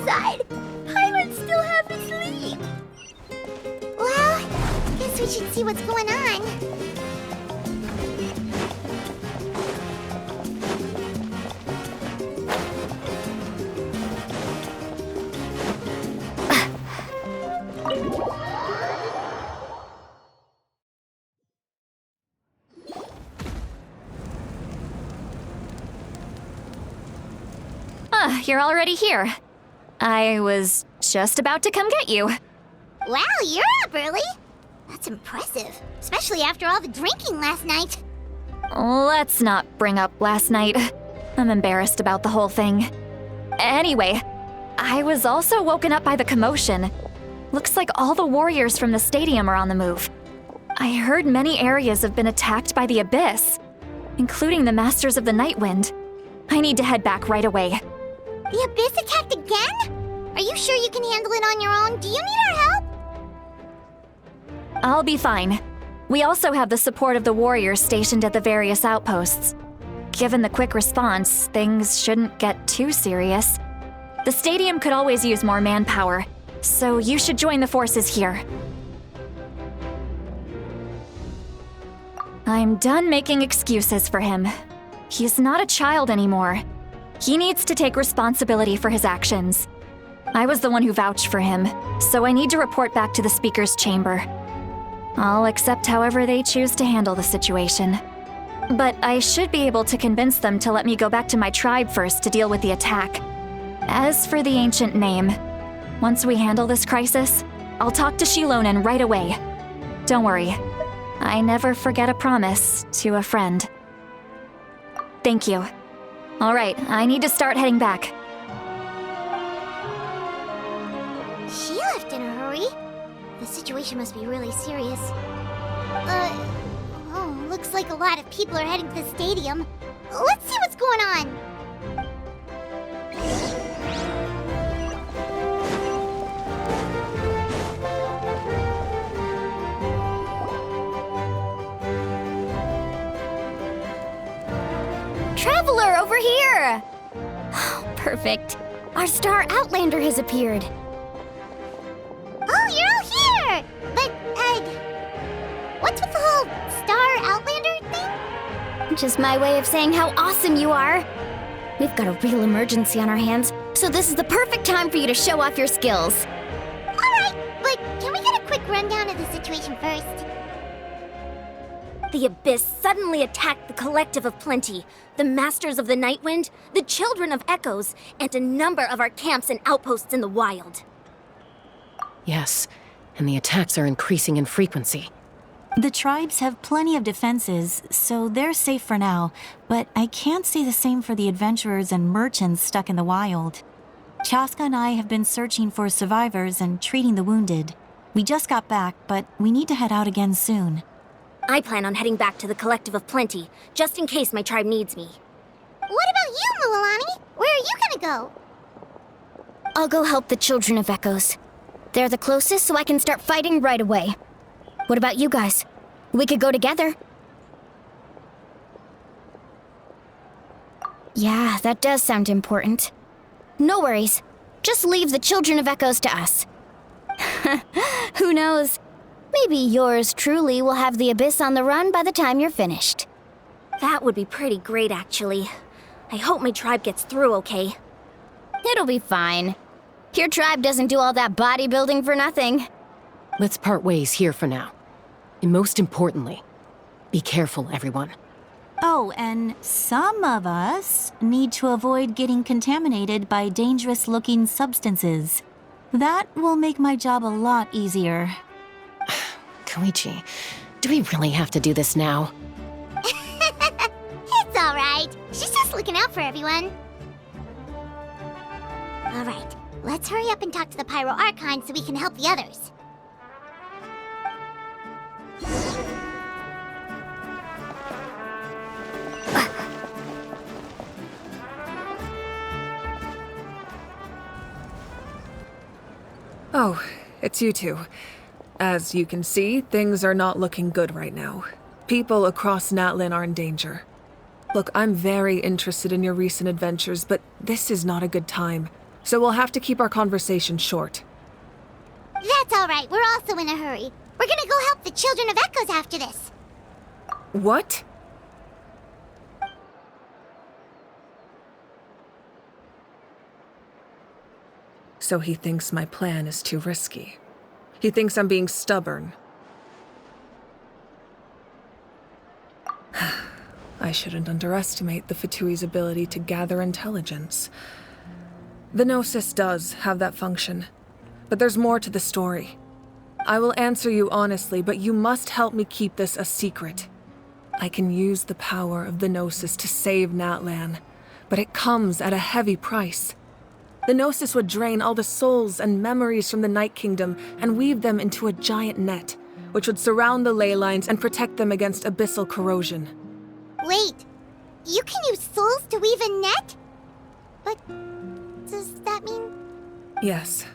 inside. Pirate's still half asleep. Well, guess we should see what's going on. You're already here. I was just about to come get you. Wow, you're up early. That's impressive, especially after all the drinking last night. Let's not bring up last night. I'm embarrassed about the whole thing. Anyway, I was also woken up by the commotion. Looks like all the warriors from the stadium are on the move. I heard many areas have been attacked by the Abyss, including the Masters of the Nightwind. I need to head back right away. The Abyss attacked again? Are you sure you can handle it on your own? Do you need our help? I'll be fine. We also have the support of the warriors stationed at the various outposts. Given the quick response, things shouldn't get too serious. The stadium could always use more manpower, so you should join the forces here. I'm done making excuses for him. He's not a child anymore. He needs to take responsibility for his actions. I was the one who vouched for him, so I need to report back to the Speaker's chamber. I'll accept however they choose to handle the situation. But I should be able to convince them to let me go back to my tribe first to deal with the attack. As for the ancient name, once we handle this crisis, I'll talk to Shilonen right away. Don't worry, I never forget a promise to a friend. Thank you. All right, I need to start heading back. She left in a hurry. The situation must be really serious. Looks like a lot of people are heading to the stadium. Let's see what's going on. Traveler, over here! Perfect. Our star Outlander has appeared. Oh, you're all here! But, what's with the whole Star Outlander thing? Just my way of saying how awesome you are. We've got a real emergency on our hands, so this is the perfect time for you to show off your skills. Alright, but can we get a quick rundown of the situation first? The Abyss suddenly attacked the Collective of Plenty, the Masters of the Nightwind, the Children of Echoes, and a number of our camps and outposts in the wild. Yes, and the attacks are increasing in frequency. The tribes have plenty of defenses, so they're safe for now, but I can't say the same for the adventurers and merchants stuck in the wild. Chaska and I have been searching for survivors and treating the wounded. We just got back, but we need to head out again soon. I plan on heading back to the Collective of Plenty, just in case my tribe needs me. What about you, Mualani? Where are you gonna go? I'll go help the Children of Echoes. They're the closest, so I can start fighting right away. What about you guys? We could go together. Yeah, that does sound important. No worries. Just leave the Children of Echoes to us. Who knows? Maybe yours truly will have the Abyss on the run by the time you're finished. That would be pretty great, actually. I hope my tribe gets through okay. It'll be fine. Your tribe doesn't do all that bodybuilding for nothing. Let's part ways here for now. And most importantly, be careful, everyone. Oh, and some of us need to avoid getting contaminated by dangerous-looking substances. That will make my job a lot easier. Koichi, do we really have to do this now? It's alright. She's just looking out for everyone. Alright, let's hurry up and talk to the Pyro Archon so we can help the others. Oh, it's you two. As you can see, things are not looking good right now. People across Natlan are in danger. Look, I'm very interested in your recent adventures, but this is not a good time. so we'll have to keep our conversation short. That's all right. We're also in a hurry. We're gonna go help the Children of Echoes after this. What? So he thinks my plan is too risky. He thinks I'm being stubborn. I shouldn't underestimate the Fatui's ability to gather intelligence. The Gnosis does have that function, but there's more to the story. I will answer you honestly, but you must help me keep this a secret. I can use the power of the Gnosis to save Natlan, but it comes at a heavy price. The Gnosis would drain all the souls and memories from the Night Kingdom and weave them into a giant net, which would surround the ley lines and protect them against abyssal corrosion. Wait, you can use souls to weave a net? But does that mean... Yes.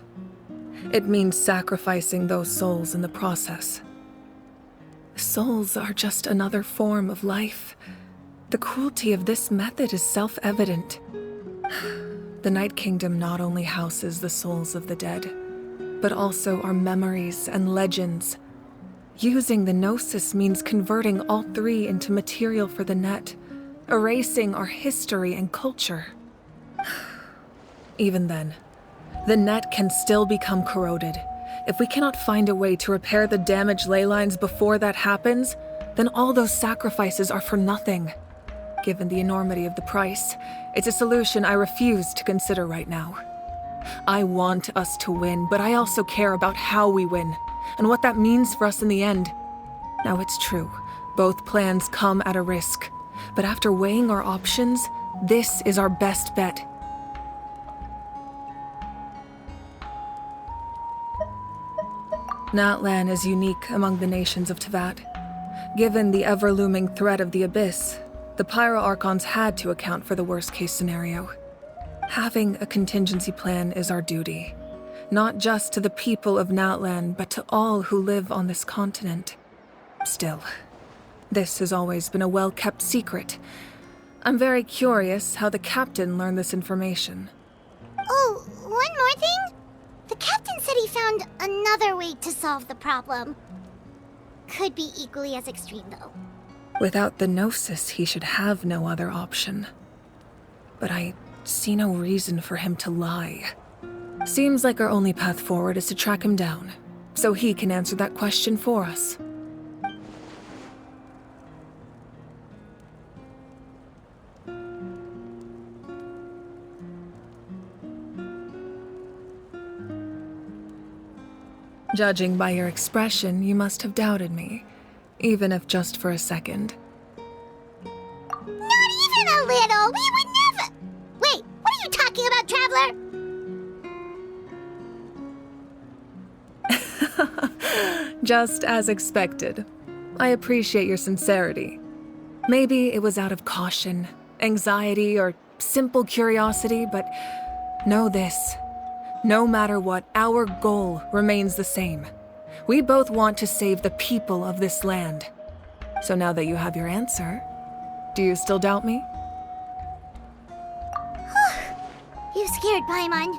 It means sacrificing those souls in the process. Souls are just another form of life. The cruelty of this method is self-evident. The Night Kingdom not only houses the souls of the dead, but also our memories and legends. Using the Gnosis means converting all three into material for the net, erasing our history and culture. Even then, the net can still become corroded. If we cannot find a way to repair the damaged ley lines before that happens, then all those sacrifices are for nothing. Given the enormity of the price, it's a solution I refuse to consider right now. I want us to win, but I also care about how we win, and what that means for us in the end. Now it's true, both plans come at a risk, but after weighing our options, this is our best bet. Natlan is unique among the nations of Teyvat. Given the ever-looming threat of the Abyss, the Pyro Archons had to account for the worst-case scenario. Having a contingency plan is our duty, not just to the people of Natlan, but to all who live on this continent. Still, this has always been a well-kept secret. I'm very curious how the captain learned this information. Oh, one more thing? The captain said he found another way to solve the problem. Could be equally as extreme, though. Without the Gnosis, he should have no other option. But I see no reason for him to lie. Seems like our only path forward is to track him down, so he can answer that question for us. Judging by your expression, you must have doubted me, even if just for a second. Not even a little! We would never... Wait, what are you talking about, Traveler? Just as expected. I appreciate your sincerity. Maybe it was out of caution, anxiety, or simple curiosity, but know this. No matter what, our goal remains the same. We both want to save the people of this land. So now that you have your answer, do you still doubt me? You scared, Paimon.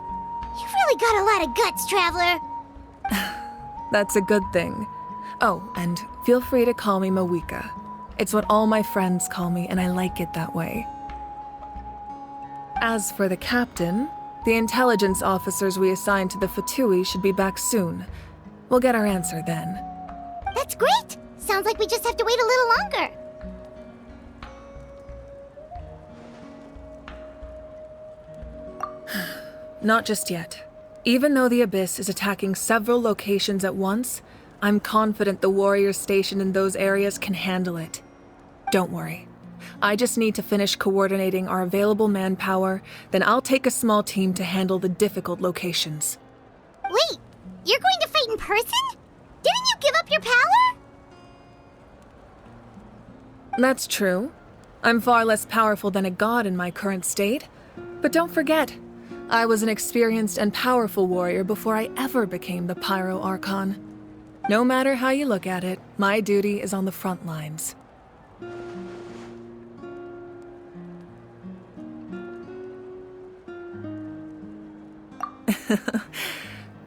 You've really got a lot of guts, Traveler. That's a good thing. Oh, and feel free to call me Mawika. It's what all my friends call me, and I like it that way. As for the captain, the intelligence officers we assigned to the Fatui should be back soon. We'll get our answer then. That's great! Sounds like we just have to wait a little longer. Not just yet. Even though the Abyss is attacking several locations at once, I'm confident the warriors stationed in those areas can handle it. Don't worry. I just need to finish coordinating our available manpower, then I'll take a small team to handle the difficult locations. Wait, you're going to fight in person? Didn't you give up your power? That's true. I'm far less powerful than a god in my current state. But don't forget, I was an experienced and powerful warrior before I ever became the Pyro Archon. No matter how you look at it, my duty is on the front lines.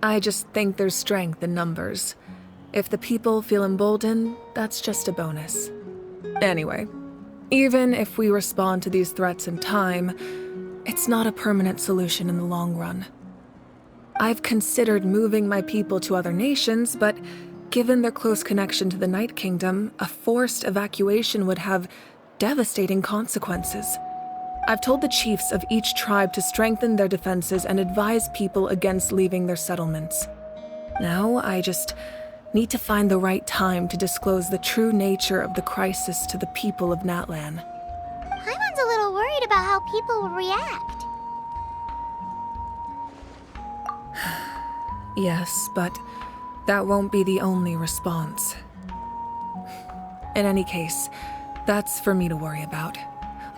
I just think there's strength in numbers. If the people feel emboldened, that's just a bonus. Anyway, even if we respond to these threats in time, it's not a permanent solution in the long run. I've considered moving my people to other nations, but given their close connection to the Night Kingdom, a forced evacuation would have devastating consequences. I've told the chiefs of each tribe to strengthen their defenses and advise people against leaving their settlements. Now, I just need to find the right time to disclose the true nature of the crisis to the people of Natlan. Paimon's a little worried about how people will react. Yes, but that won't be the only response. In any case, that's for me to worry about.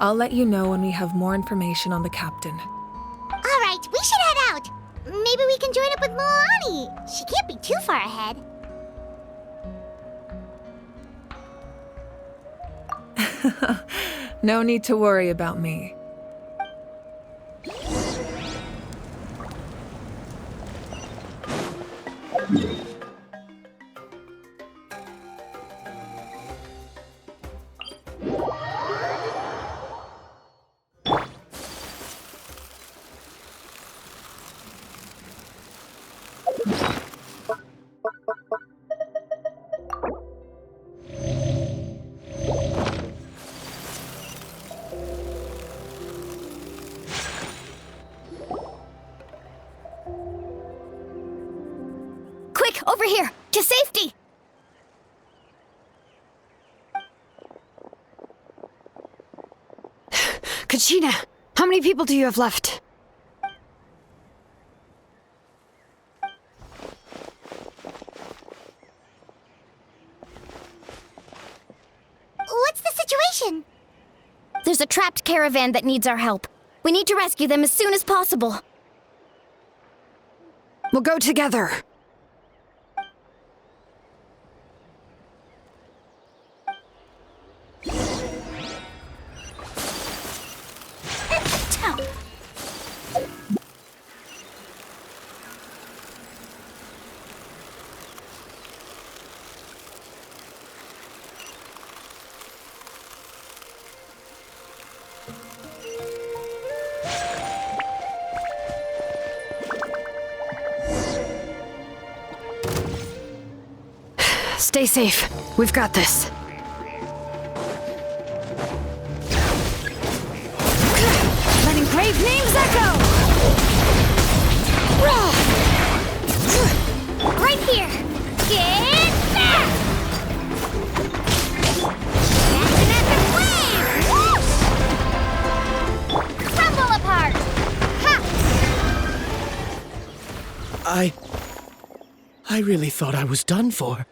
I'll let you know when we have more information on the captain. All right, we should head out. Maybe we can join up with Moani. She can't be too far ahead. No need to worry about me. Quick, over here! To safety! Kachina, how many people do you have left? What's the situation? There's a trapped caravan that needs our help. We need to rescue them as soon as possible. We'll go together. Stay safe. We've got this. Letting brave names echo! Right here! Get back! That's an epic wave! Whoosh! Crumble apart! Ha! I really thought I was done for.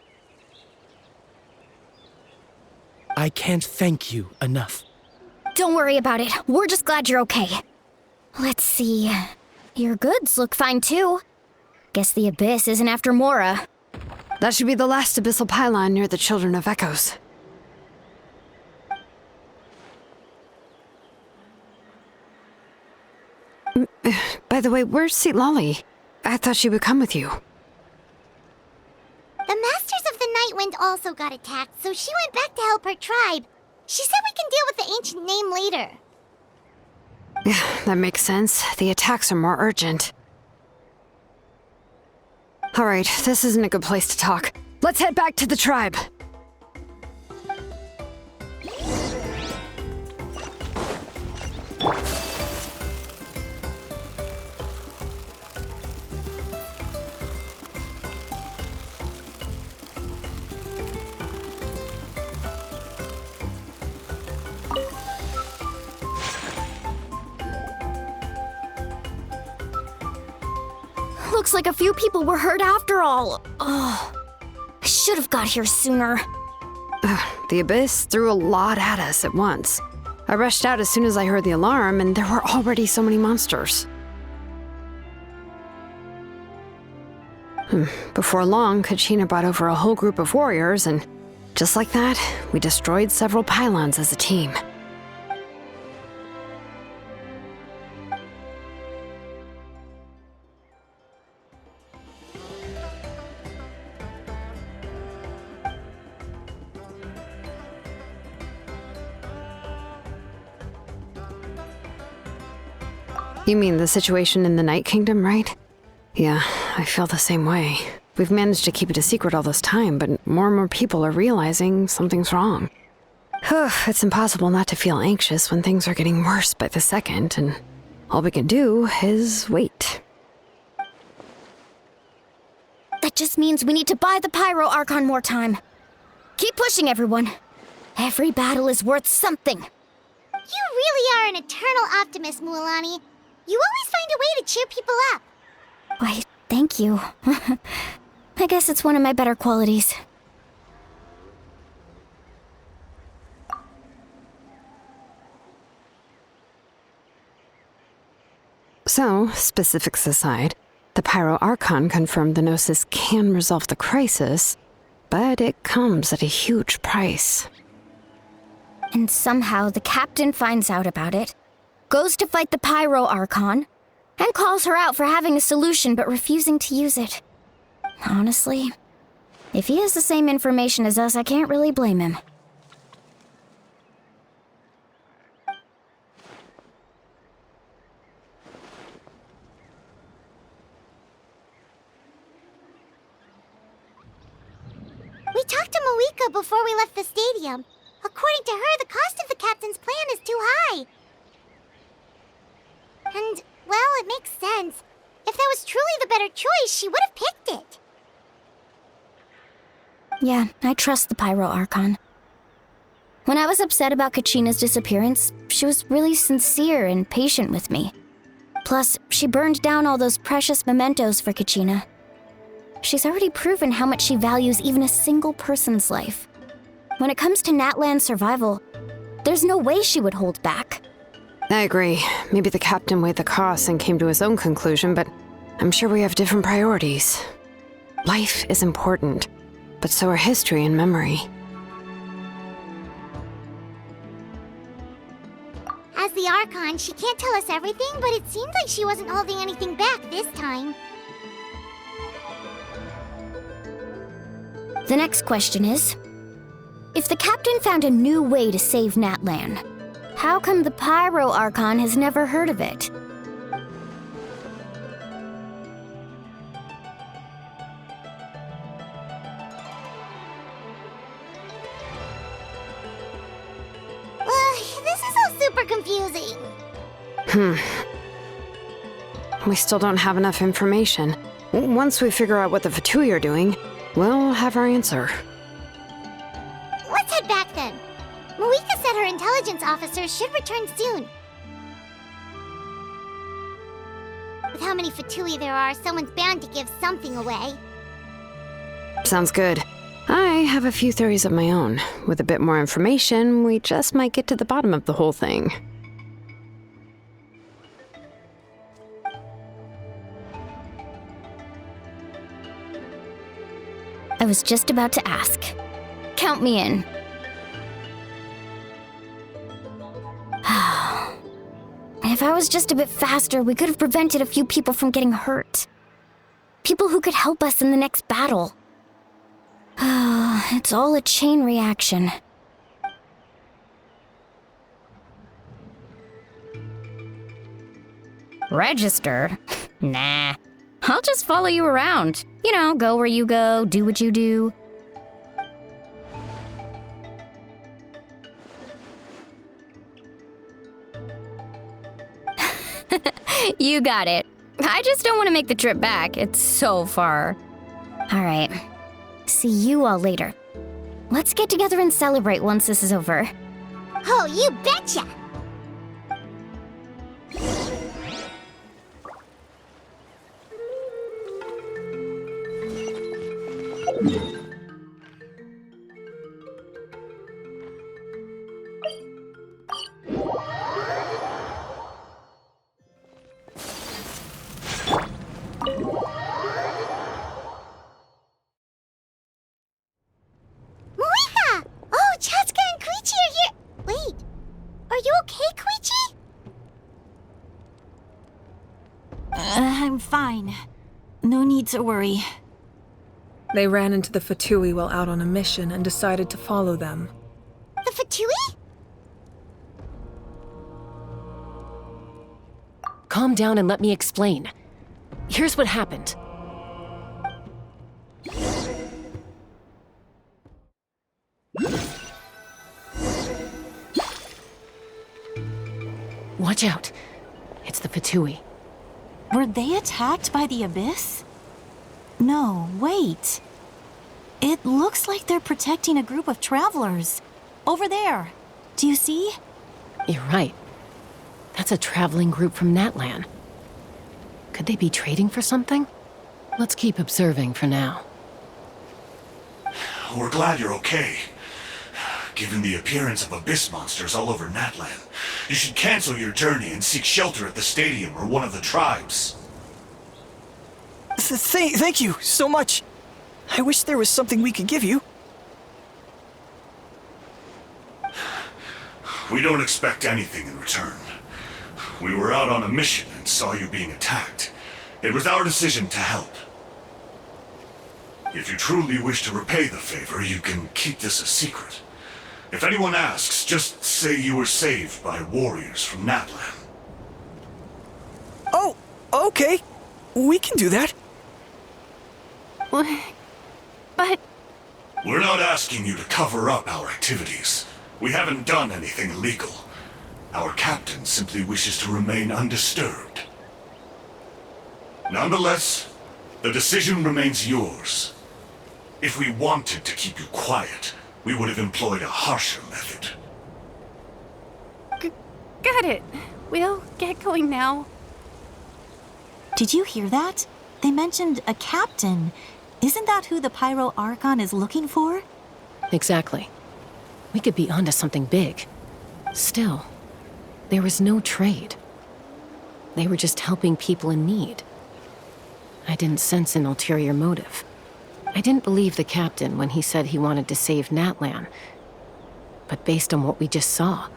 I can't thank you enough. Don't worry about it. We're just glad you're okay. Let's see. Your goods look fine too. Guess the Abyss isn't after Mora. That should be the last abyssal pylon near the Children of Echoes. By the way, where's Lolly? I thought she would come with you. The Masters of the Night Wind also got attacked, so she went back to help her tribe. She said we can deal with the ancient name later. Yeah, that makes sense. The attacks are more urgent. Alright, this isn't a good place to talk. Let's head back to the tribe. Looks like a few people were hurt after all. Oh, I should have got here sooner. The Abyss threw a lot at us at once. I rushed out as soon as I heard the alarm, and there were already so many monsters. Before long, Kachina brought over a whole group of warriors, and just like that, we destroyed several pylons as a team. You mean the situation in the Night Kingdom, right? Yeah, I feel the same way. We've managed to keep it a secret all this time, but more and more people are realizing something's wrong. It's impossible not to feel anxious when things are getting worse by the second, and all we can do is wait. That just means we need to buy the Pyro Archon more time. Keep pushing, everyone. Every battle is worth something. You really are an eternal optimist, Mualani. You always find a way to cheer people up. Why, thank you. I guess it's one of my better qualities. So, specifics aside, the Pyro Archon confirmed the Gnosis can resolve the crisis, but it comes at a huge price. And somehow the captain finds out about it, goes to fight the Pyro Archon, and calls her out for having a solution but refusing to use it. Honestly, if he has the same information as us, I can't really blame him. We talked to Moika before we left the stadium. According to her, the cost of the captain's plan is too high. And, well, it makes sense. If that was truly the better choice, she would have picked it. Yeah, I trust the Pyro Archon. When I was upset about Kachina's disappearance, she was really sincere and patient with me. Plus, she burned down all those precious mementos for Kachina. She's already proven how much she values even a single person's life. When it comes to Natlan's survival, there's no way she would hold back. I agree. Maybe the captain weighed the costs and came to his own conclusion, but I'm sure we have different priorities. Life is important, but so are history and memory. As the Archon, she can't tell us everything, but it seemed like she wasn't holding anything back this time. The next question is, if the captain found a new way to save Natlan, how come the Pyro Archon has never heard of it? This is all super confusing. We still don't have enough information. Once we figure out what the Fatui are doing, we'll have our answer. Let's head back then. Moika said her intelligence officers should return soon. With how many Fatui there are, someone's bound to give something away. Sounds good. I have a few theories of my own. With a bit more information, we just might get to the bottom of the whole thing. I was just about to ask. Count me in. If I was just a bit faster, we could have prevented a few people from getting hurt. People who could help us in the next battle. It's all a chain reaction. Register? Nah. I'll just follow you around. You know, go where you go, do what you do. You got it. I just don't want to make the trip back. It's so far. All right. See you all later. Let's get together and celebrate once this is over. Oh, you betcha! Moika! Oh, Chaska and Koichi are here! Wait, are you okay, Koichi? I'm fine. No need to worry. They ran into the Fatui while out on a mission and decided to follow them. The Fatui? calm down and let me explain. Here's what happened. Watch out. It's the Fatui. Were they attacked by the Abyss? No, wait. It looks like they're protecting a group of travelers. Over there. Do you see? You're right. That's a traveling group from Natlan. Could they be trading for something? Let's keep observing for now. We're glad you're okay. Given the appearance of abyss monsters all over Natlan, you should cancel your journey and seek shelter at the stadium or one of the tribes. Thank you so much. I wish there was something we could give you. We don't expect anything in return. We were out on a mission and saw you being attacked. It was our decision to help. If you truly wish to repay the favor, you can keep this a secret. If anyone asks, just say you were saved by warriors from Natlan. Oh, okay. We can do that. But... We're not asking you to cover up our activities. We haven't done anything illegal. Our captain simply wishes to remain undisturbed. Nonetheless, the decision remains yours. If we wanted to keep you quiet, we would have employed a harsher method. Got it. We'll get going now. Did you hear that? They mentioned a captain. Isn't that who the Pyro Archon is looking for? Exactly. We could be onto something big. Still, there was no trade. They were just helping people in need. I didn't sense an ulterior motive. I didn't believe the captain when he said he wanted to save Natlan. But based on what we just saw,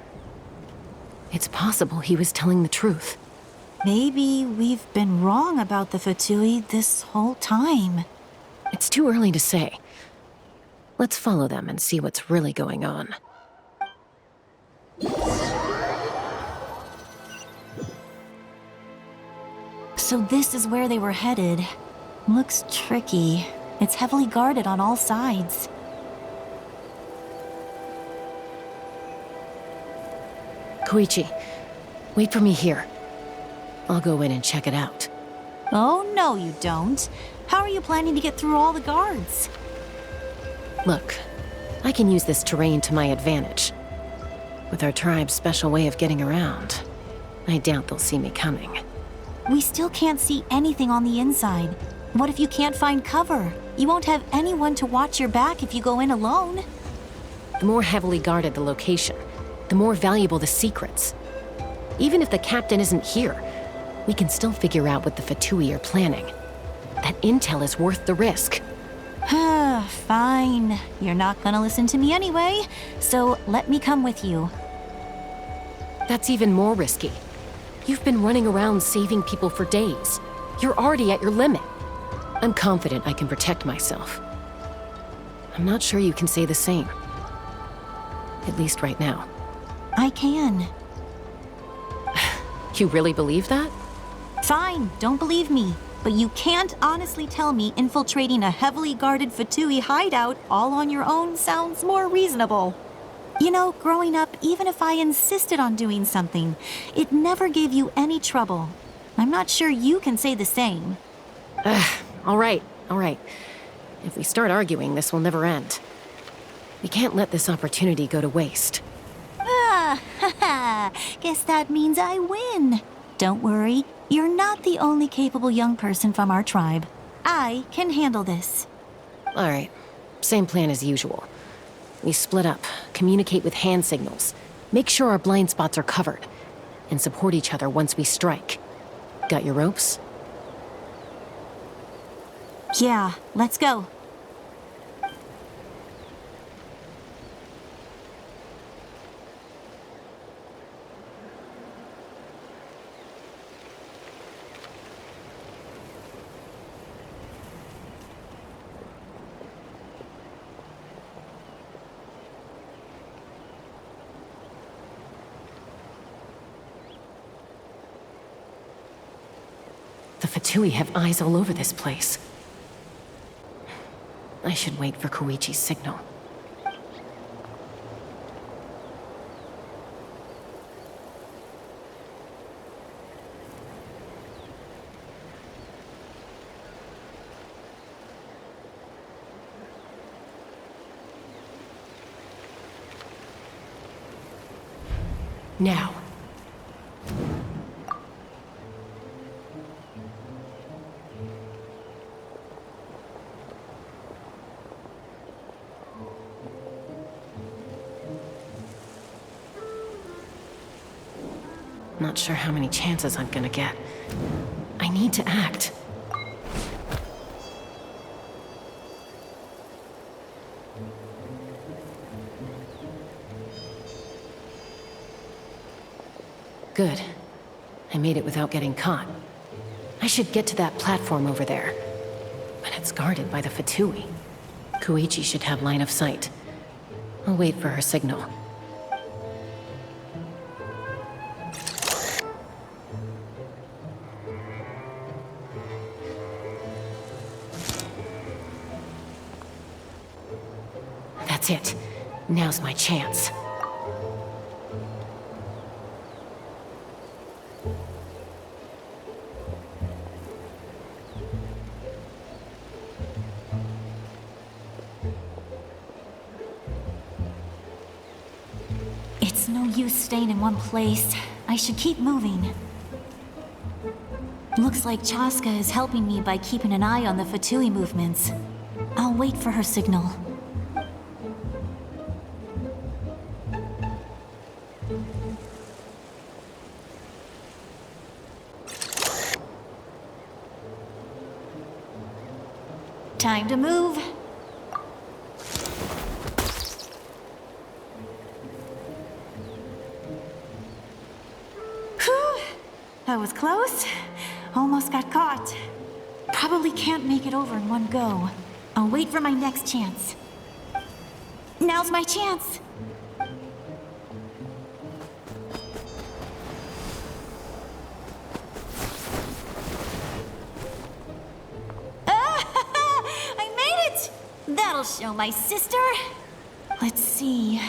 it's possible he was telling the truth. Maybe we've been wrong about the Fatui this whole time. It's too early to say. Let's follow them and see what's really going on. So this is where they were headed. Looks tricky. It's heavily guarded on all sides. Koichi, wait for me here. I'll go in and check it out. Oh, no you don't. How are you planning to get through all the guards? Look, I can use this terrain to my advantage. With our tribe's special way of getting around, I doubt they'll see me coming. We still can't see anything on the inside. What if you can't find cover? You won't have anyone to watch your back if you go in alone. The more heavily guarded the location, the more valuable the secrets. Even if the captain isn't here, we can still figure out what the Fatui are planning. That intel is worth the risk. Fine. You're not gonna listen to me anyway, so let me come with you. That's even more risky. You've been running around saving people for days. You're already at your limit. I'm confident I can protect myself. I'm not sure you can say the same. At least right now. I can. You really believe that? Fine, don't believe me. But you can't honestly tell me infiltrating a heavily guarded Fatui hideout all on your own sounds more reasonable. You know, growing up, even if I insisted on doing something, it never gave you any trouble. I'm not sure you can say the same. All right. If we start arguing, this will never end. We can't let this opportunity go to waste. Guess that means I win. Don't worry, you're not the only capable young person from our tribe. I can handle this. All right, same plan as usual. We split up, communicate with hand signals, make sure our blind spots are covered, and support each other once we strike. Got your ropes? Yeah, let's go. Fatui have eyes all over this place. I should wait for Koichi's signal. Now. Not sure how many chances I'm gonna get. I need to act. Good. I made it without getting caught. I should get to that platform over there. But it's guarded by the Fatui. Koichi should have line of sight. I'll wait for her signal. That's it. Now's my chance. It's no use staying in one place. I should keep moving. Looks like Chaska is helping me by keeping an eye on the Fatui movements. I'll wait for her signal. Time to move. Whew. That was close. Almost got caught. Probably can't make it over in one go. I'll wait for my next chance. Now's my chance. That'll show my sister. Let's see.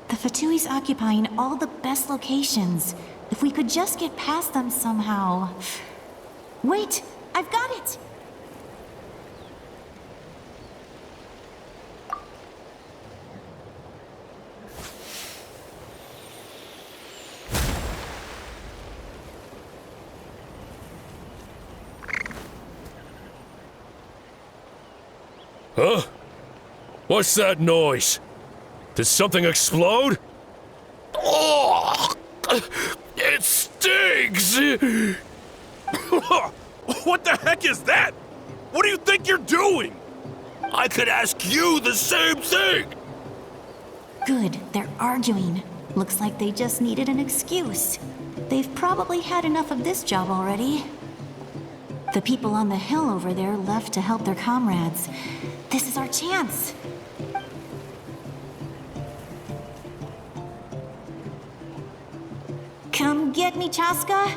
The Fatui's occupying all the best locations. If we could just get past them somehow. Wait, I've got it! Huh? What's that noise? Did something explode? Oh! It stings! What the heck is that? What do you think you're doing? I could ask you the same thing! Good, they're arguing. Looks like they just needed an excuse. They've probably had enough of this job already. The people on the hill over there left to help their comrades. This is our chance. Come get me, Chaska.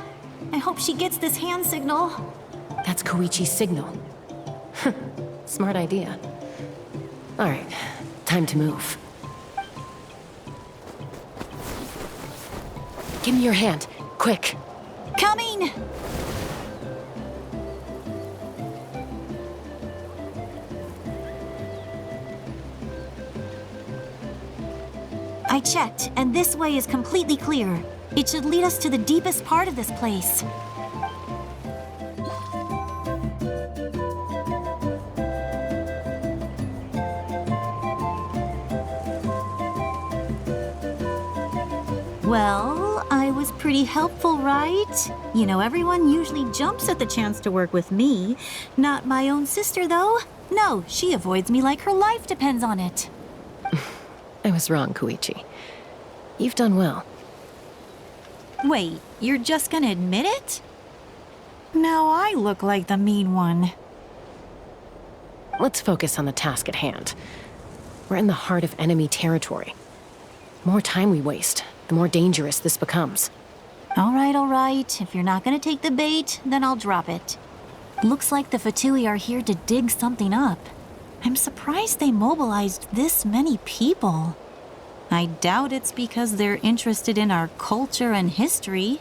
I hope she gets this hand signal. That's Koichi's signal. Smart idea. All right, time to move. Give me your hand, quick. Coming! I checked, and this way is completely clear. It should lead us to the deepest part of this place. Well, I was pretty helpful, right? You know, everyone usually jumps at the chance to work with me. Not my own sister, though. No, she avoids me like her life depends on it. I was wrong, Koichi. You've done well. Wait, you're just gonna admit it? Now I look like the mean one. Let's focus on the task at hand. We're in the heart of enemy territory. The more time we waste, the more dangerous this becomes. All right. If you're not gonna take the bait, then I'll drop it. Looks like the Fatui are here to dig something up. I'm surprised they mobilized this many people. I doubt it's because they're interested in our culture and history.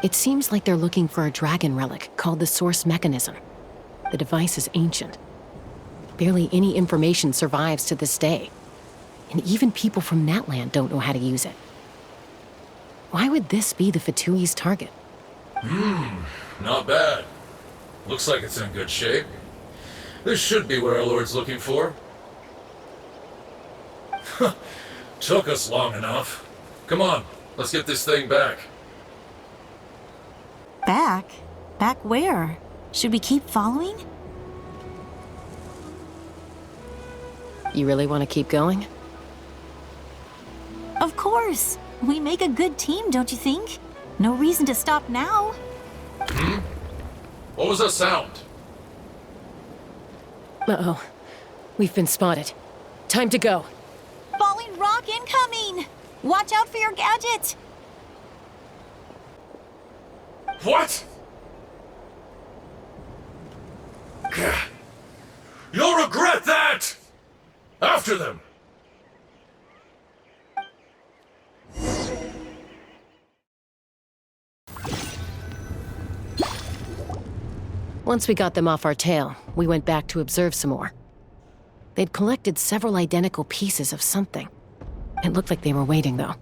It seems like they're looking for a dragon relic called the Source Mechanism. The device is ancient. Barely any information survives to this day. And even people from Natlan don't know how to use it. Why would this be the Fatui's target? Not bad. Looks like it's in good shape. This should be what our Lord's looking for. Took us long enough. Come on, let's get this thing back. Back? Back where? Should we keep following? You really want to keep going? Of course. We make a good team, don't you think? No reason to stop now. What was that sound? Uh-oh. We've been spotted. Time to go. Falling rock incoming! Watch out for your gadget! What? You'll regret that! After them! Once we got them off our tail, we went back to observe some more. They'd collected several identical pieces of something. It looked like they were waiting, though.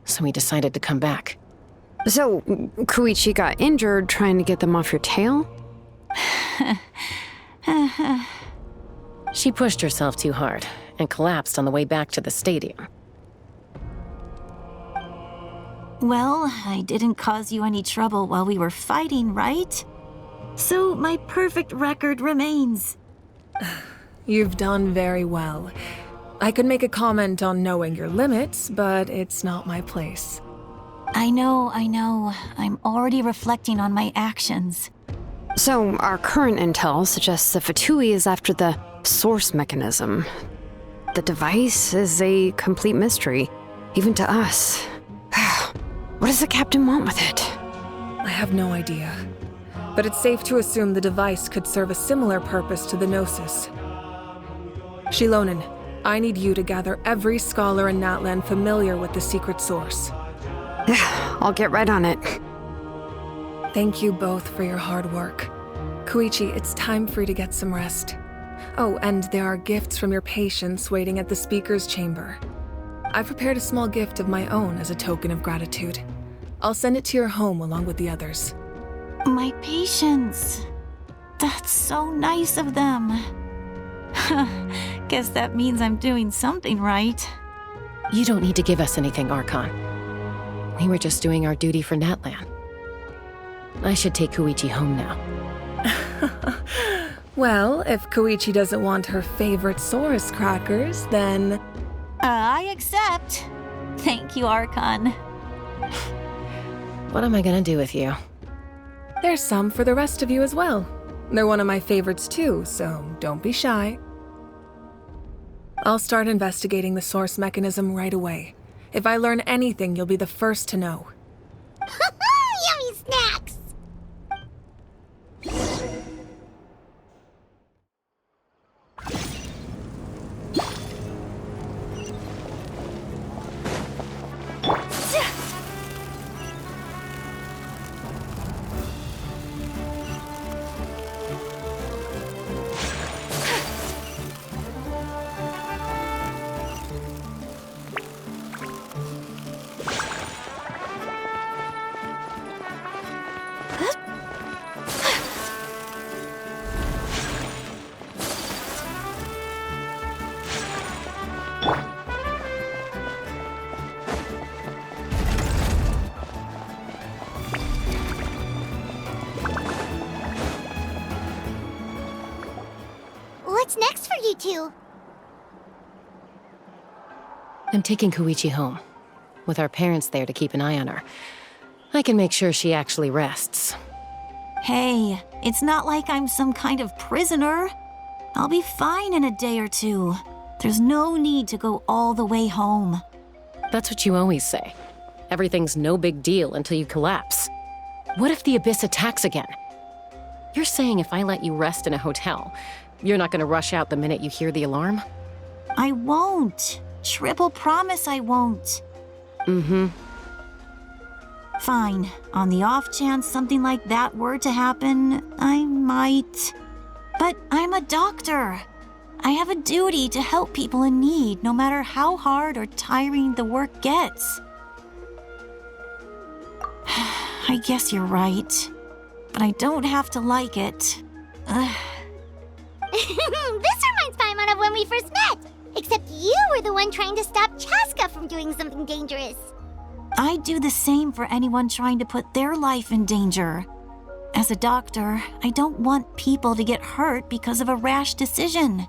So we decided to come back. So, Koichi got injured trying to get them off your tail? She pushed herself too hard and collapsed on the way back to the stadium. Well, I didn't cause you any trouble while we were fighting, right? So my perfect record remains. You've done very well. I could make a comment on knowing your limits, but it's not my place. I know. I'm already reflecting on my actions. So, our current intel suggests the Fatui is after the source mechanism. The device is a complete mystery, even to us. What does the captain want with it? I have no idea. But it's safe to assume the device could serve a similar purpose to the Gnosis. Shilonen, I need you to gather every scholar in Natlan familiar with the secret source. I'll get right on it. Thank you both for your hard work. Koichi, it's time for you to get some rest. Oh, and there are gifts from your patients waiting at the speaker's chamber. I've prepared a small gift of my own as a token of gratitude. I'll send it to your home along with the others. My patience. That's so nice of them. Guess that means I'm doing something right. You don't need to give us anything, Archon. We were just doing our duty for Natlan. I should take Koichi home now. Well, if Koichi doesn't want her favorite Saurus crackers, then... I accept. Thank you, Archon. What am I gonna do with you? There's some for the rest of you as well. They're one of my favorites too, so don't be shy. I'll start investigating the source mechanism right away. If I learn anything, you'll be the first to know. Yummy snacks! What's next for you two? I'm taking Koichi home. With our parents there to keep an eye on her, I can make sure she actually rests. Hey, it's not like I'm some kind of prisoner. I'll be fine in a day or two. There's no need to go all the way home. That's what you always say. everything's no big deal until you collapse. What if the Abyss attacks again? You're saying if I let you rest in a hotel, you're not gonna rush out the minute you hear the alarm? I won't. Triple promise I won't. Mm-hmm. Fine. On the off chance something like that were to happen, I might. But I'm a doctor. I have a duty to help people in need, no matter how hard or tiring the work gets. I guess you're right. But I don't have to like it. Ugh. This reminds Paimon of when we first met. Except you were the one trying to stop Chaska from doing something dangerous. I'd do the same for anyone trying to put their life in danger. As a doctor, I don't want people to get hurt because of a rash decision.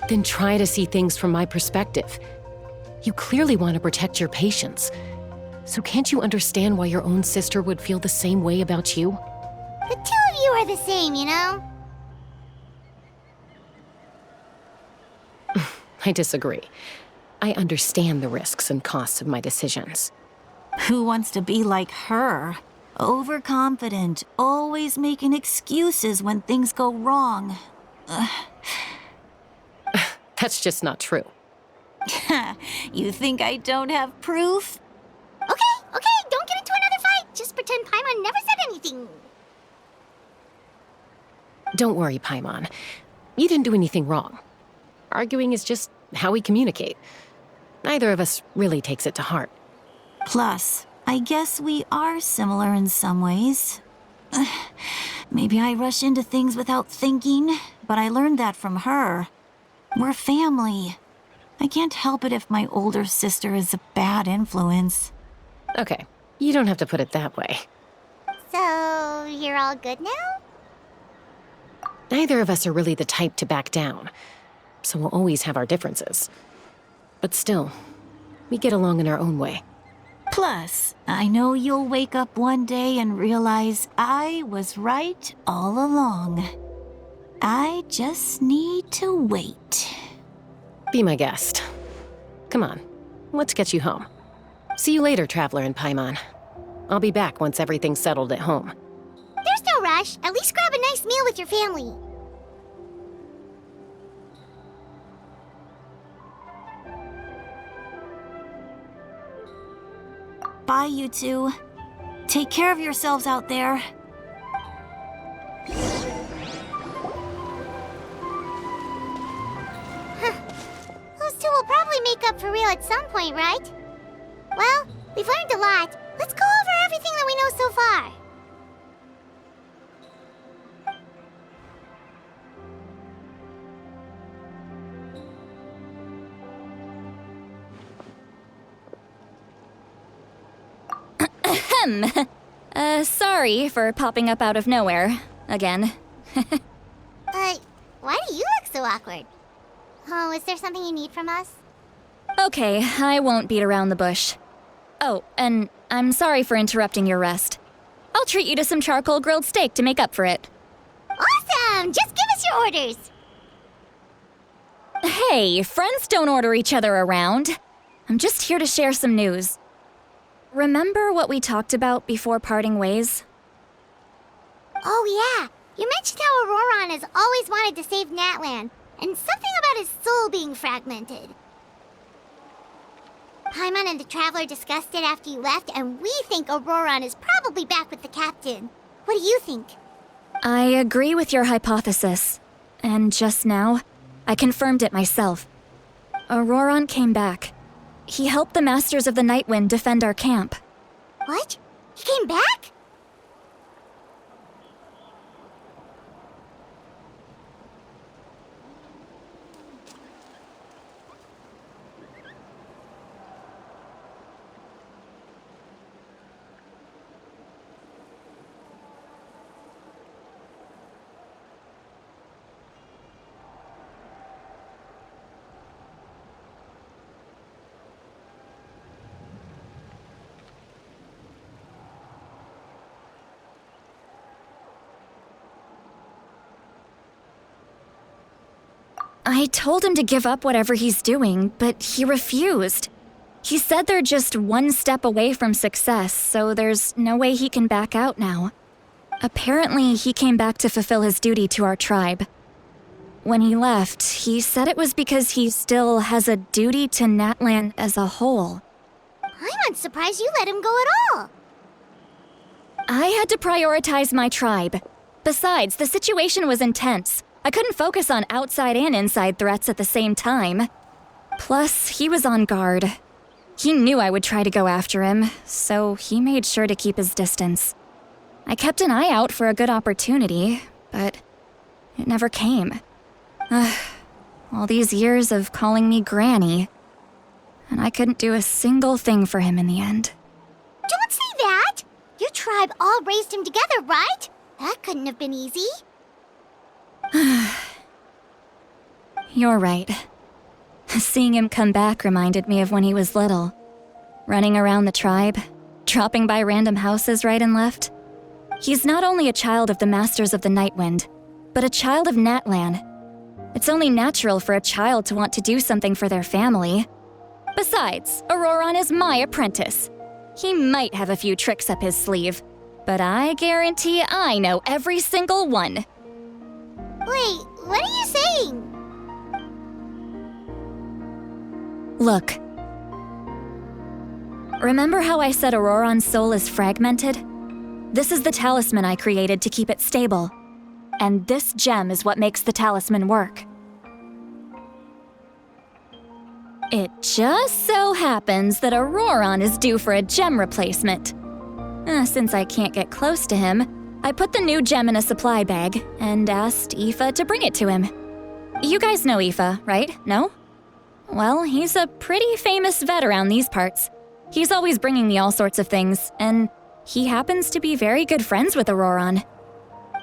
Then try to see things from my perspective. You clearly want to protect your patients. So can't you understand why your own sister would feel the same way about you? The two of you are the same, you know? I disagree. I understand the risks and costs of my decisions. Who wants to be like her? Overconfident, always making excuses when things go wrong. That's just not true. You think I don't have proof? Okay, don't get into another fight. Just pretend Paimon never said anything. Don't worry, Paimon. You didn't do anything wrong. Arguing is just how we communicate. Neither of us really takes it to heart. Plus, I guess we are similar in some ways. Maybe I rush into things without thinking, but I learned that from her. We're family. I can't help it if my older sister is a bad influence. Okay, you don't have to put it that way. So, you're all good now? Neither of us are really the type to back down, so we'll always have our differences. But still, we get along in our own way. Plus, I know you'll wake up one day and realize I was right all along. I just need to wait. Be my guest. Come on, let's get you home. See you later, Traveler and Paimon. I'll be back once everything's settled at home. There's no rush. At least grab a nice meal with your family. Bye, you two. Take care of yourselves out there. Those two will probably make up for real at some point, right? Well, we've learned a lot. Let's go over everything that we know so far. Sorry for popping up out of nowhere. Again. Why do you look so awkward? Oh, is there something you need from us? Okay, I won't beat around the bush. Oh, and I'm sorry for interrupting your rest. I'll treat you to some charcoal grilled steak to make up for it. Awesome! Just give us your orders! Hey, friends don't order each other around. I'm just here to share some news. Remember what we talked about before parting ways? Oh yeah, you mentioned how Ororon has always wanted to save Natlan, and something about his soul being fragmented. Paimon and the Traveler discussed it after you left, and we think Ororon is probably back with the captain. What do you think? I agree with your hypothesis. And just now, I confirmed it myself. Ororon came back. He helped the Masters of the Nightwind defend our camp. What? He came back? I told him to give up whatever he's doing, but he refused. He said they're just one step away from success, so there's no way he can back out now. Apparently, he came back to fulfill his duty to our tribe. When he left, he said it was because he still has a duty to Natlan as a whole. I'm unsurprised you let him go at all. I had to prioritize my tribe. Besides, the situation was intense. I couldn't focus on outside and inside threats at the same time. Plus, he was on guard. He knew I would try to go after him, so he made sure to keep his distance. I kept an eye out for a good opportunity, but it never came. All these years of calling me Granny, and I couldn't do a single thing for him in the end. Don't say that! Your tribe all raised him together, right? That couldn't have been easy. You're right. Seeing him come back reminded me of when he was little. Running around the tribe, dropping by random houses right and left. He's not only a child of the Masters of the Nightwind, but a child of Natlan. It's only natural for a child to want to do something for their family. Besides, Ororon is my apprentice. He might have a few tricks up his sleeve, but I guarantee I know every single one. Wait, what are you saying? Look. Remember how I said Ororon's soul is fragmented? This is the talisman I created to keep it stable. And this gem is what makes the talisman work. It just so happens that Ororon is due for a gem replacement. Since I can't get close to him, I put the new gem in a supply bag and asked Aoife to bring it to him. You guys know Aoife, right? No? Well, he's a pretty famous vet around these parts. He's always bringing me all sorts of things, and he happens to be very good friends with Ororon.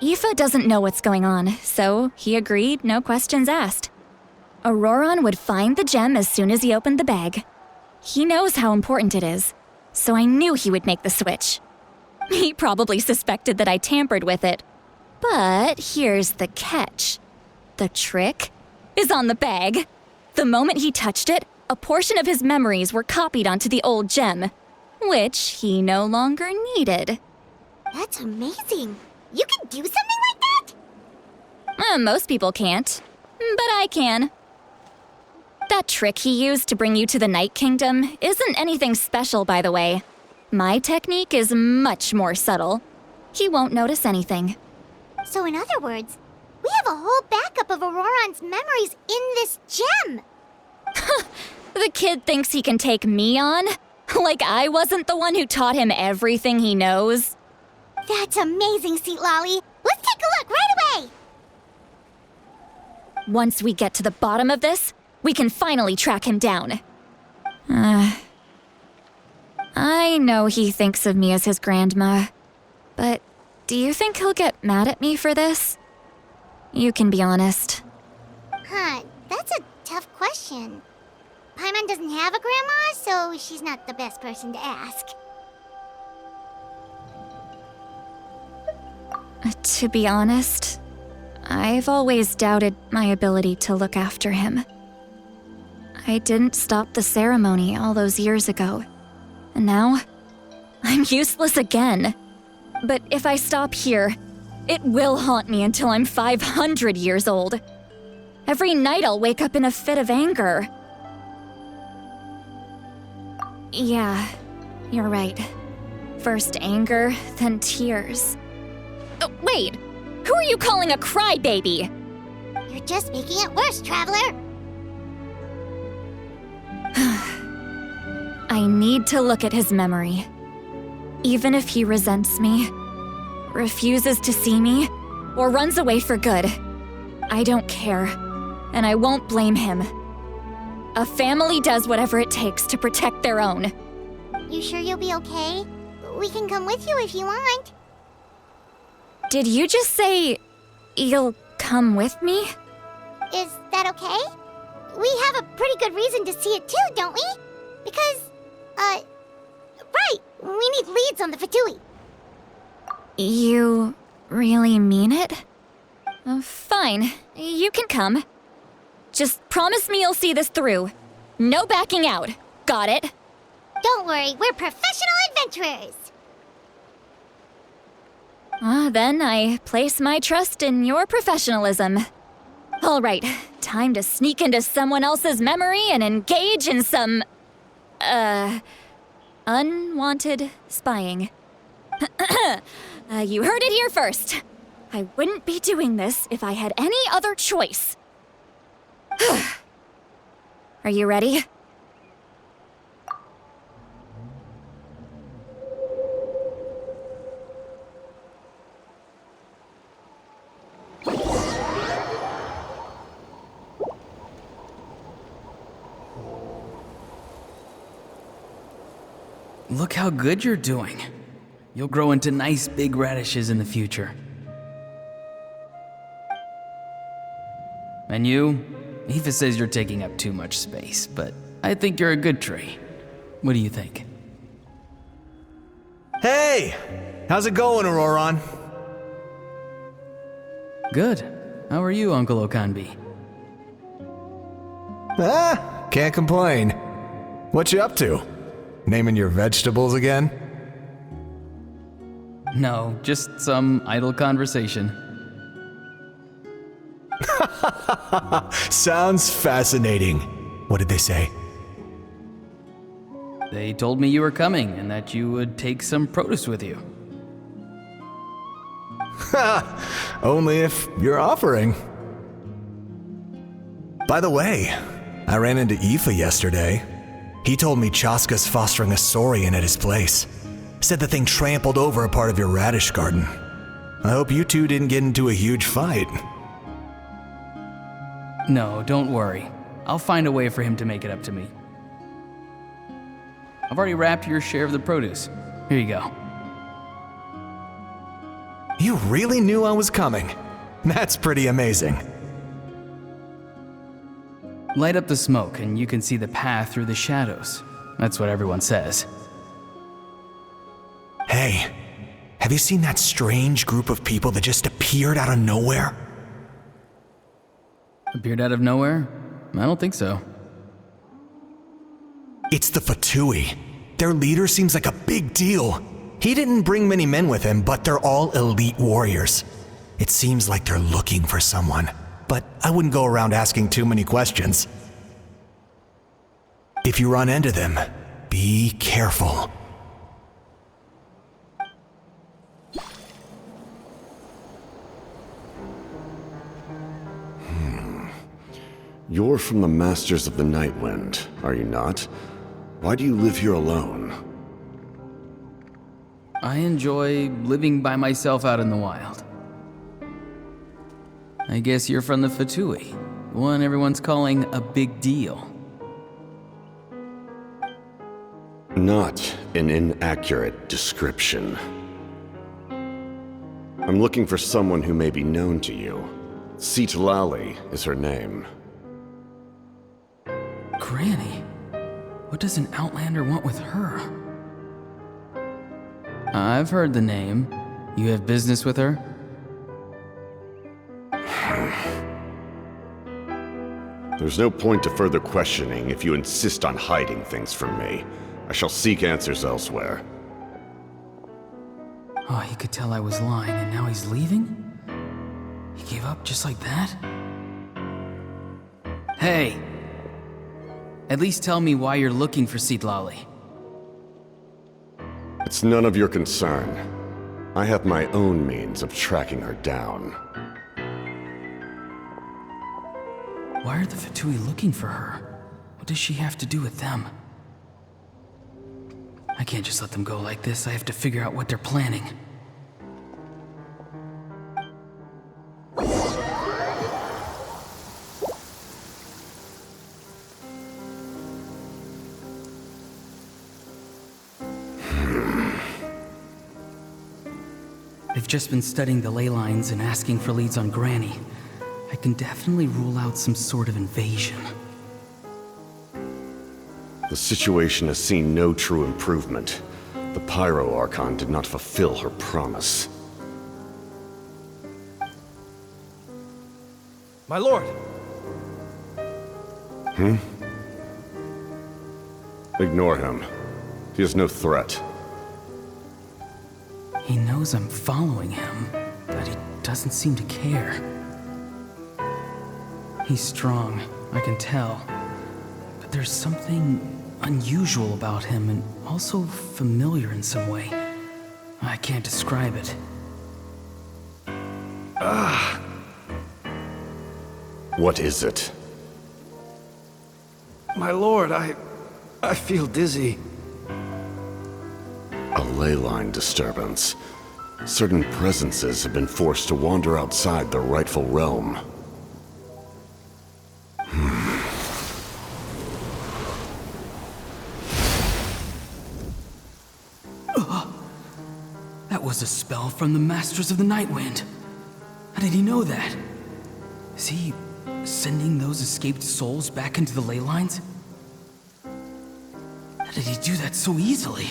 Aoife doesn't know what's going on, so he agreed, no questions asked. Ororon would find the gem as soon as he opened the bag. He knows how important it is, so I knew he would make the switch. He probably suspected that I tampered with it. But here's the catch. The trick is on the bag. The moment he touched it, a portion of his memories were copied onto the old gem, which he no longer needed. That's amazing. You can do something like that? Most people can't, but I can. That trick he used to bring you to the Night Kingdom isn't anything special, by the way. My technique is much more subtle. He won't notice anything. So in other words, we have a whole backup of Ororon's memories in this gem. The kid thinks he can take me on? Like I wasn't the one who taught him everything he knows? That's amazing, Seat Lolly. Let's take a look right away. Once we get to the bottom of this, we can finally track him down. I know he thinks of me as his grandma, but do you think he'll get mad at me for this? You can be honest. That's a tough question. Paimon doesn't have a grandma, so she's not the best person to ask. To be honest, I've always doubted my ability to look after him. I didn't stop the ceremony all those years ago, and now I'm useless again. But if I stop here, it will haunt me until I'm 500 years old. Every night I'll wake up in a fit of anger. Yeah, you're right. First anger, then tears. Wait, who are you calling a crybaby? You're just making it worse, Traveler. I need to look at his memory. Even if he resents me, refuses to see me, or runs away for good, I don't care, and I won't blame him. A family does whatever it takes to protect their own. You sure you'll be okay? We can come with you if you want. Did you just say you'll come with me? Is that okay? We have a pretty good reason to see it too, don't we? Because, right, we need leads on the Fatui. You really mean it? Fine, you can come. Just promise me you'll see this through. No backing out. Got it? Don't worry, we're professional adventurers. Then I place my trust in your professionalism. All right, time to sneak into someone else's memory and engage in some, unwanted spying. You heard it here first. I wouldn't be doing this if I had any other choice. Are you ready? Look how good you're doing. You'll grow into nice big radishes in the future. And you? Aoife says you're taking up too much space, but I think you're a good tree. What do you think? Hey! How's it going, Ororon? Good. How are you, Uncle Okanbi? Can't complain. What you up to? Naming your vegetables again? No, just some idle conversation. Sounds fascinating. What did they say? They told me you were coming and that you would take some produce with you. Only if you're offering. By the way, I ran into Aoife yesterday. He told me Chaska's fostering a saurian at his place. Said the thing trampled over a part of your radish garden. I hope you two didn't get into a huge fight. No, don't worry. I'll find a way for him to make it up to me. I've already wrapped your share of the produce. Here you go. You really knew I was coming. That's pretty amazing. Light up the smoke and you can see the path through the shadows. That's what everyone says. Hey, have you seen that strange group of people that just appeared out of nowhere? Appeared out of nowhere? I don't think so. It's the Fatui. Their leader seems like a big deal. He didn't bring many men with him, but they're all elite warriors. It seems like they're looking for someone, but I wouldn't go around asking too many questions. If you run into them, be careful. You're from the Masters of the Night Wind, are you not? Why do you live here alone? I enjoy living by myself out in the wild. I guess you're from the Fatui, the one everyone's calling a big deal. Not an inaccurate description. I'm looking for someone who may be known to you. Citlali is her name. Granny? What does an Outlander want with her? I've heard the name. You have business with her? There's no point to further questioning if you insist on hiding things from me. I shall seek answers elsewhere. Oh, he could tell I was lying and now he's leaving? He gave up just like that? Hey! At least tell me why you're looking for Citlali. It's none of your concern. I have my own means of tracking her down. Why are the Fatui looking for her? What does she have to do with them? I can't just let them go like this. I have to figure out what they're planning. I've just been studying the ley lines and asking for leads on Granny. I can definitely rule out some sort of invasion. The situation has seen no true improvement. The Pyro Archon did not fulfill her promise. My lord! Ignore him. He is no threat. He knows I'm following him, but he doesn't seem to care. He's strong, I can tell. But there's something unusual about him and also familiar in some way. I can't describe it. What is it? My lord, I feel dizzy. A ley line disturbance. Certain presences have been forced to wander outside their rightful realm. That was a spell from the Masters of the Night Wind. How did he know that? Is he sending those escaped souls back into the ley lines? How did he do that so easily?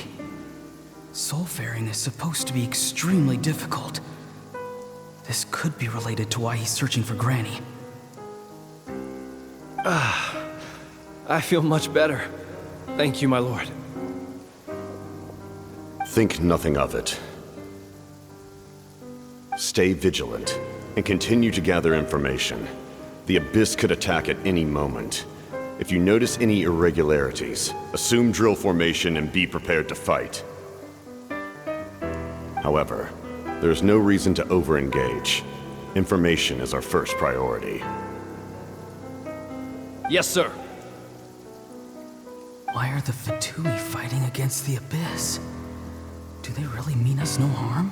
Soulfaring is supposed to be extremely difficult. This could be related to why he's searching for Granny. I feel much better. Thank you, my lord. Think nothing of it. Stay vigilant, and continue to gather information. The Abyss could attack at any moment. If you notice any irregularities, assume drill formation and be prepared to fight. However, there is no reason to over-engage. Information is our first priority. Yes, sir. Why are the Fatui fighting against the Abyss? Do they really mean us no harm?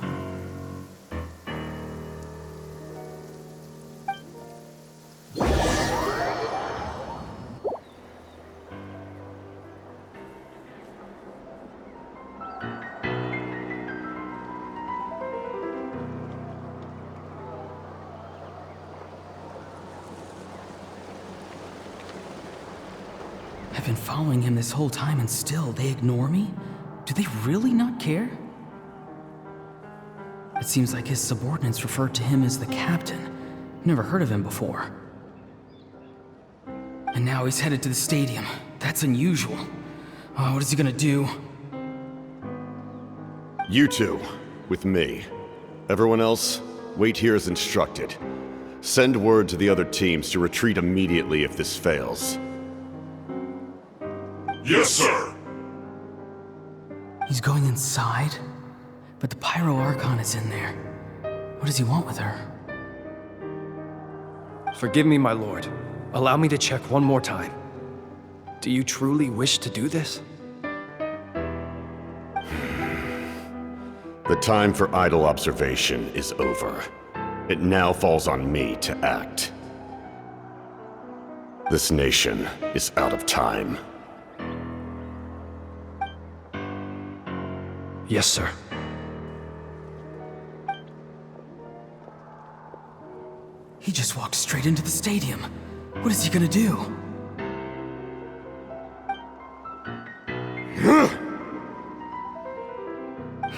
I've been following him this whole time and still they ignore me? Do they really not care? It seems like his subordinates referred to him as the captain. Never heard of him before. And now he's headed to the stadium. That's unusual. Oh, what is he gonna do? You two, with me. Everyone else, wait here as instructed. Send word to the other teams to retreat immediately if this fails. Yes, sir. He's going inside? But the Pyro Archon is in there. What does he want with her? Forgive me, my lord. Allow me to check one more time. Do you truly wish to do this? The time for idle observation is over. It now falls on me to act. This nation is out of time. Yes, sir. He just walked straight into the stadium. What is he gonna do?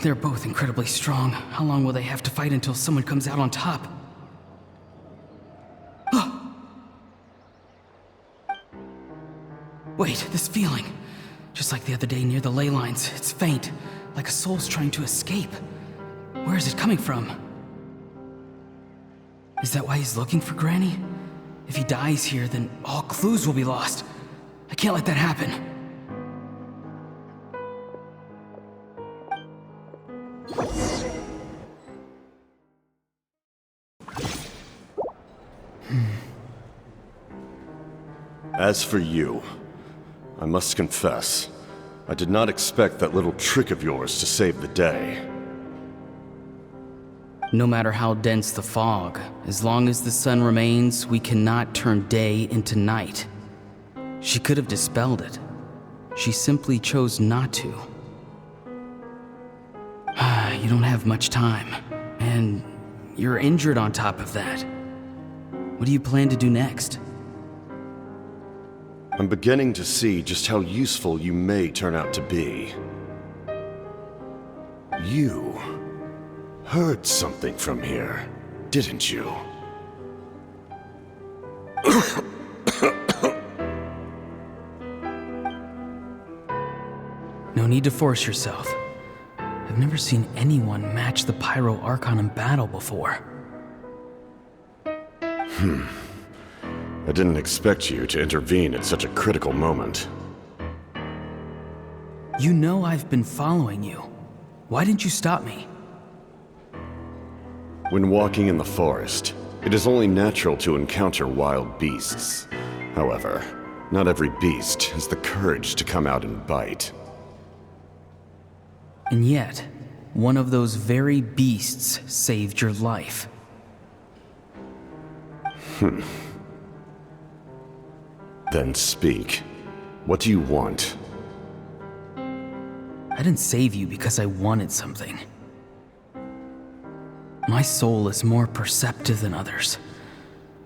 They're both incredibly strong. How long will they have to fight until someone comes out on top? Wait, this feeling. Just like the other day near the ley lines, it's faint, like a soul's trying to escape. Where is it coming from? Is that why he's looking for Granny? If he dies here, then all clues will be lost. I can't let that happen. As for you, I must confess, I did not expect that little trick of yours to save the day. No matter how dense the fog, as long as the sun remains, we cannot turn day into night. She could have dispelled it. She simply chose not to. You don't have much time, and you're injured on top of that. What do you plan to do next? I'm beginning to see just how useful you may turn out to be. You heard something from here, didn't you? No need to force yourself. I've never seen anyone match the Pyro Archon in battle before. I didn't expect you to intervene at such a critical moment. You know I've been following you. Why didn't you stop me? When walking in the forest, it is only natural to encounter wild beasts. However, not every beast has the courage to come out and bite. And yet, one of those very beasts saved your life. Then speak. What do you want? I didn't save you because I wanted something. My soul is more perceptive than others.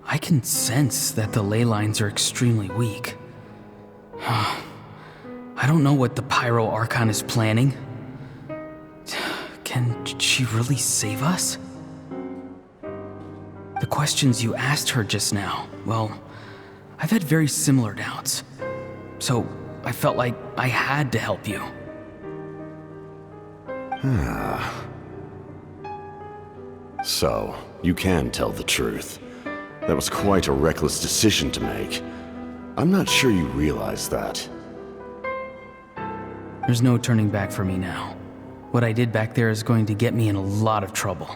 I can sense that the ley lines are extremely weak. I don't know what the Pyro Archon is planning. Can she really save us? The questions you asked her just now, well, I've had very similar doubts. So I felt like I had to help you. So, you can tell the truth. That was quite a reckless decision to make. I'm not sure you realize that. There's no turning back for me now. What I did back there is going to get me in a lot of trouble.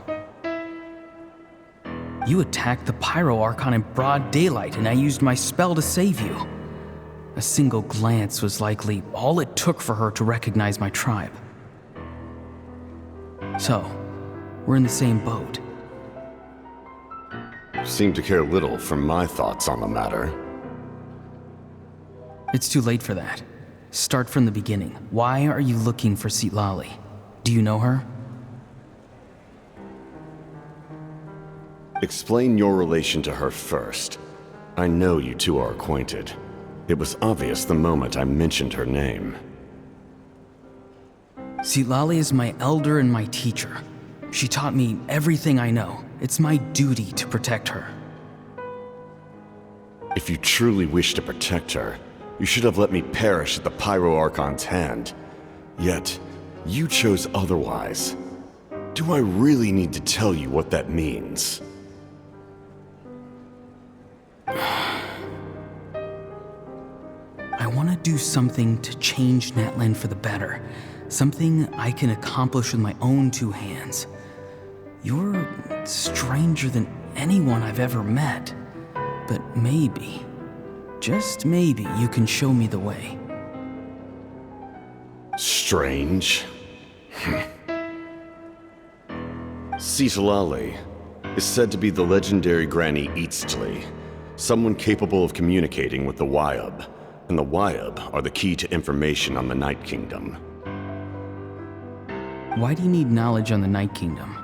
You attacked the Pyro Archon in broad daylight, and I used my spell to save you. A single glance was likely all it took for her to recognize my tribe. So, we're in the same boat. You seem to care little for my thoughts on the matter. It's too late for that. Start from the beginning. Why are you looking for Citlali? Do you know her? Explain your relation to her first. I know you two are acquainted. It was obvious the moment I mentioned her name. Citlali is my elder and my teacher. She taught me everything I know. It's my duty to protect her. If you truly wish to protect her, you should have let me perish at the Pyro Archon's hand. Yet, you chose otherwise. Do I really need to tell you what that means? I want to do something to change Natlan for the better. Something I can accomplish with my own two hands. You're stranger than anyone I've ever met. But maybe, just maybe, you can show me the way. Strange? Citlali is said to be the legendary Granny Eastli, someone capable of communicating with the Wyub, and the Wyub are the key to information on the Night Kingdom. Why do you need knowledge on the Night Kingdom?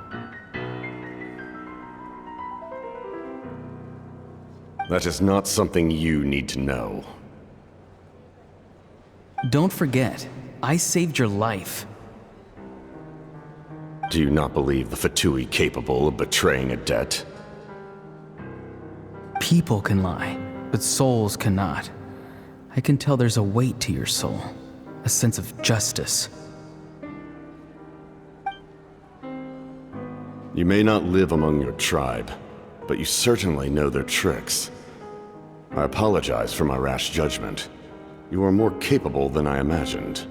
That is not something you need to know. Don't forget, I saved your life. Do you not believe the Fatui capable of betraying a debt? People can lie, but souls cannot. I can tell there's a weight to your soul, a sense of justice. You may not live among your tribe, but you certainly know their tricks. I apologize for my rash judgment. You are more capable than I imagined.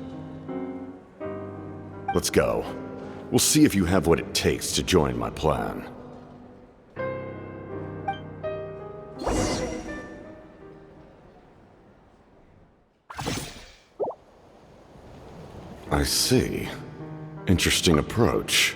Let's go. We'll see if you have what it takes to join my plan. I see. Interesting approach.